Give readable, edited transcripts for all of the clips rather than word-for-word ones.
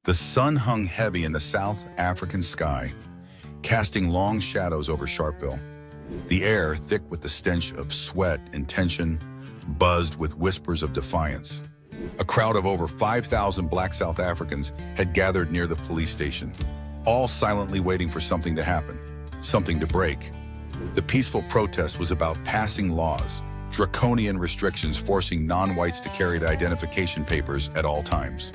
The sun hung heavy in the South African sky, casting long shadows over Sharpeville. The air, thick with the stench of sweat and tension, buzzed with whispers of defiance. A crowd of over 5,000 black South Africans had gathered near the police station, all silently waiting for something to happen, something to break. The peaceful protest was about passing laws, draconian restrictions forcing non-whites to carry the identification papers at all times.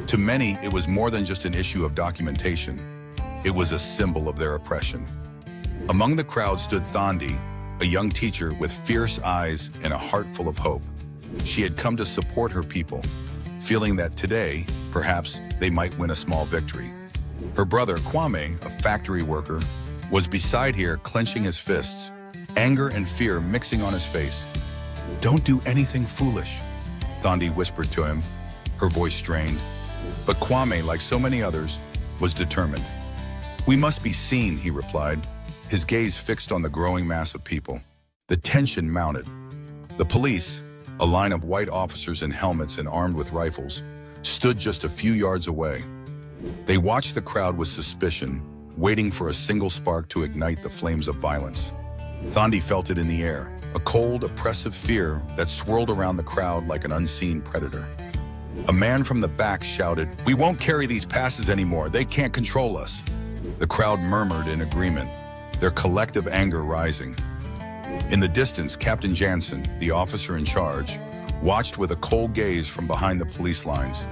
To many, it was more than just an issue of documentation. It was a symbol of their oppression. Among the crowd stood Thandi, a young teacher with fierce eyes and a heart full of hope. She had come to support her people, feeling that today, perhaps, they might win a small victory. Her brother, Kwame, a factory worker, was beside her, clenching his fists, anger and fear mixing on his face. "Don't do anything foolish," Thandi whispered to him, her voice strained. But Kwame, like so many others, was determined. "We must be seen," he replied, his gaze fixed on the growing mass of people. The tension mounted. The police, a line of white officers in helmets and armed with rifles, stood just a few yards away. They watched the crowd with suspicion, waiting for a single spark to ignite the flames of violence. Thandi felt it in the air, a cold, oppressive fear that swirled around the crowd like an unseen predator. A man from the back shouted, "We won't carry these passes anymore. They can't control us." The crowd murmured in agreement, their collective anger rising. In the distance, Captain Jansen, the officer in charge, watched with a cold gaze from behind the police lines.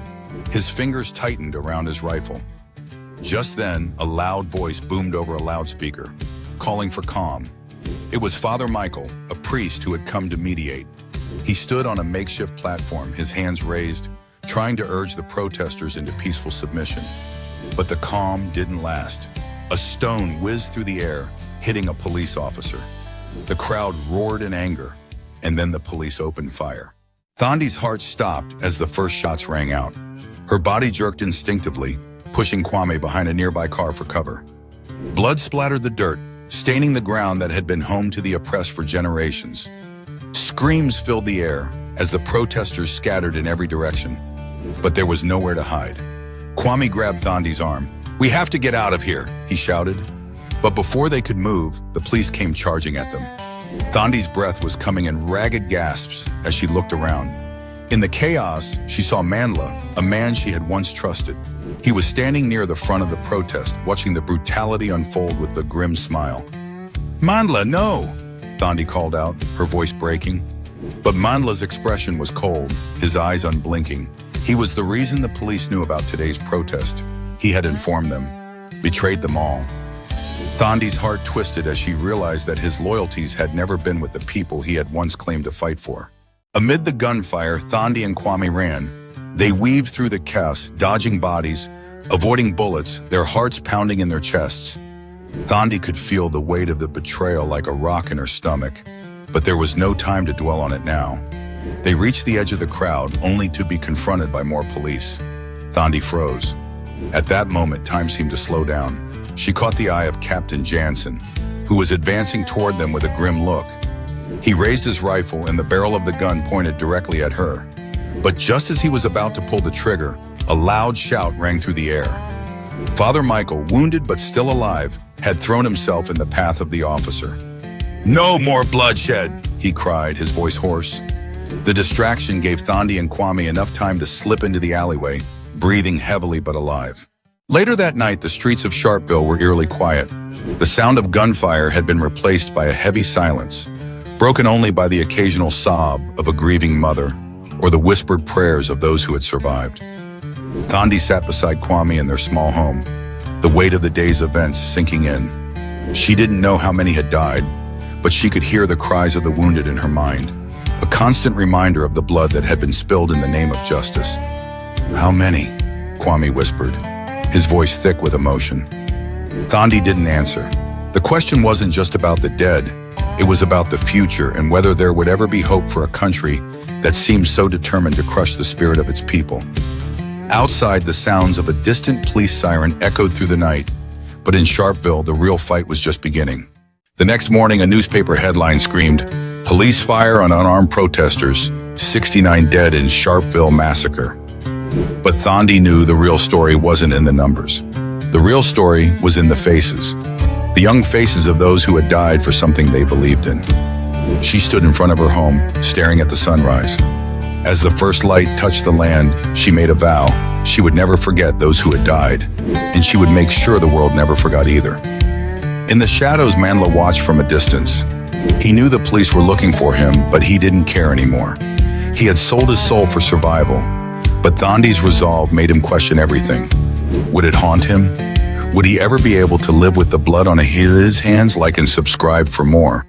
His fingers tightened around his rifle. Just then, a loud voice boomed over a loudspeaker, calling for calm. It was Father Michael, a priest who had come to mediate. He stood on a makeshift platform, his hands raised, trying to urge the protesters into peaceful submission. But the calm didn't last. A stone whizzed through the air, hitting a police officer. The crowd roared in anger, and then the police opened fire. Thandi's heart stopped as the first shots rang out. Her body jerked instinctively, pushing Kwame behind a nearby car for cover. Blood splattered the dirt, staining the ground that had been home to the oppressed for generations. Screams filled the air as the protesters scattered in every direction. But there was nowhere to hide. Kwame grabbed Thandi's arm. "We have to get out of here," he shouted. But before they could move, the police came charging at them. Thandi's breath was coming in ragged gasps as she looked around. In the chaos, she saw Mandla, a man she had once trusted. He was standing near the front of the protest, watching the brutality unfold with a grim smile. "Mandla, no!" Thandi called out, her voice breaking. But Mandla's expression was cold, his eyes unblinking. He was the reason the police knew about today's protest. He had informed them, betrayed them all. Thandi's heart twisted as she realized that his loyalties had never been with the people he had once claimed to fight for. Amid the gunfire, Thandi and Kwame ran. They weaved through the chaos, dodging bodies, avoiding bullets, their hearts pounding in their chests. Thandi could feel the weight of the betrayal like a rock in her stomach, but there was no time to dwell on it now. They reached the edge of the crowd, only to be confronted by more police. Thandi froze. At that moment, time seemed to slow down. She caught the eye of Captain Jansen, who was advancing toward them with a grim look. He raised his rifle and the barrel of the gun pointed directly at her. But just as he was about to pull the trigger, a loud shout rang through the air. Father Michael, wounded but still alive, had thrown himself in the path of the officer. "No more bloodshed!" he cried, his voice hoarse. The distraction gave Thandi and Kwame enough time to slip into the alleyway, breathing heavily but alive. Later that night, the streets of Sharpeville were eerily quiet. The sound of gunfire had been replaced by a heavy silence, broken only by the occasional sob of a grieving mother or the whispered prayers of those who had survived. Thandi sat beside Kwame in their small home, the weight of the day's events sinking in. She didn't know how many had died, but she could hear the cries of the wounded in her mind, a constant reminder of the blood that had been spilled in the name of justice. "How many?" Kwame whispered, his voice thick with emotion. Thandi didn't answer. The question wasn't just about the dead. It was about the future and whether there would ever be hope for a country that seemed so determined to crush the spirit of its people. Outside, the sounds of a distant police siren echoed through the night, but in Sharpeville, the real fight was just beginning. The next morning, a newspaper headline screamed, "Police fire on unarmed protesters, 69 dead in Sharpeville Massacre." But Thandi knew the real story wasn't in the numbers. The real story was in the faces. The young faces of those who had died for something they believed in. She stood in front of her home, staring at the sunrise. As the first light touched the land, she made a vow. She would never forget those who had died, and she would make sure the world never forgot either. In the shadows, Mandla watched from a distance. He knew the police were looking for him, but he didn't care anymore. He had sold his soul for survival, but Thandi's resolve made him question everything. Would it haunt him? Would he ever be able to live with the blood on his hands? Like and subscribe for more.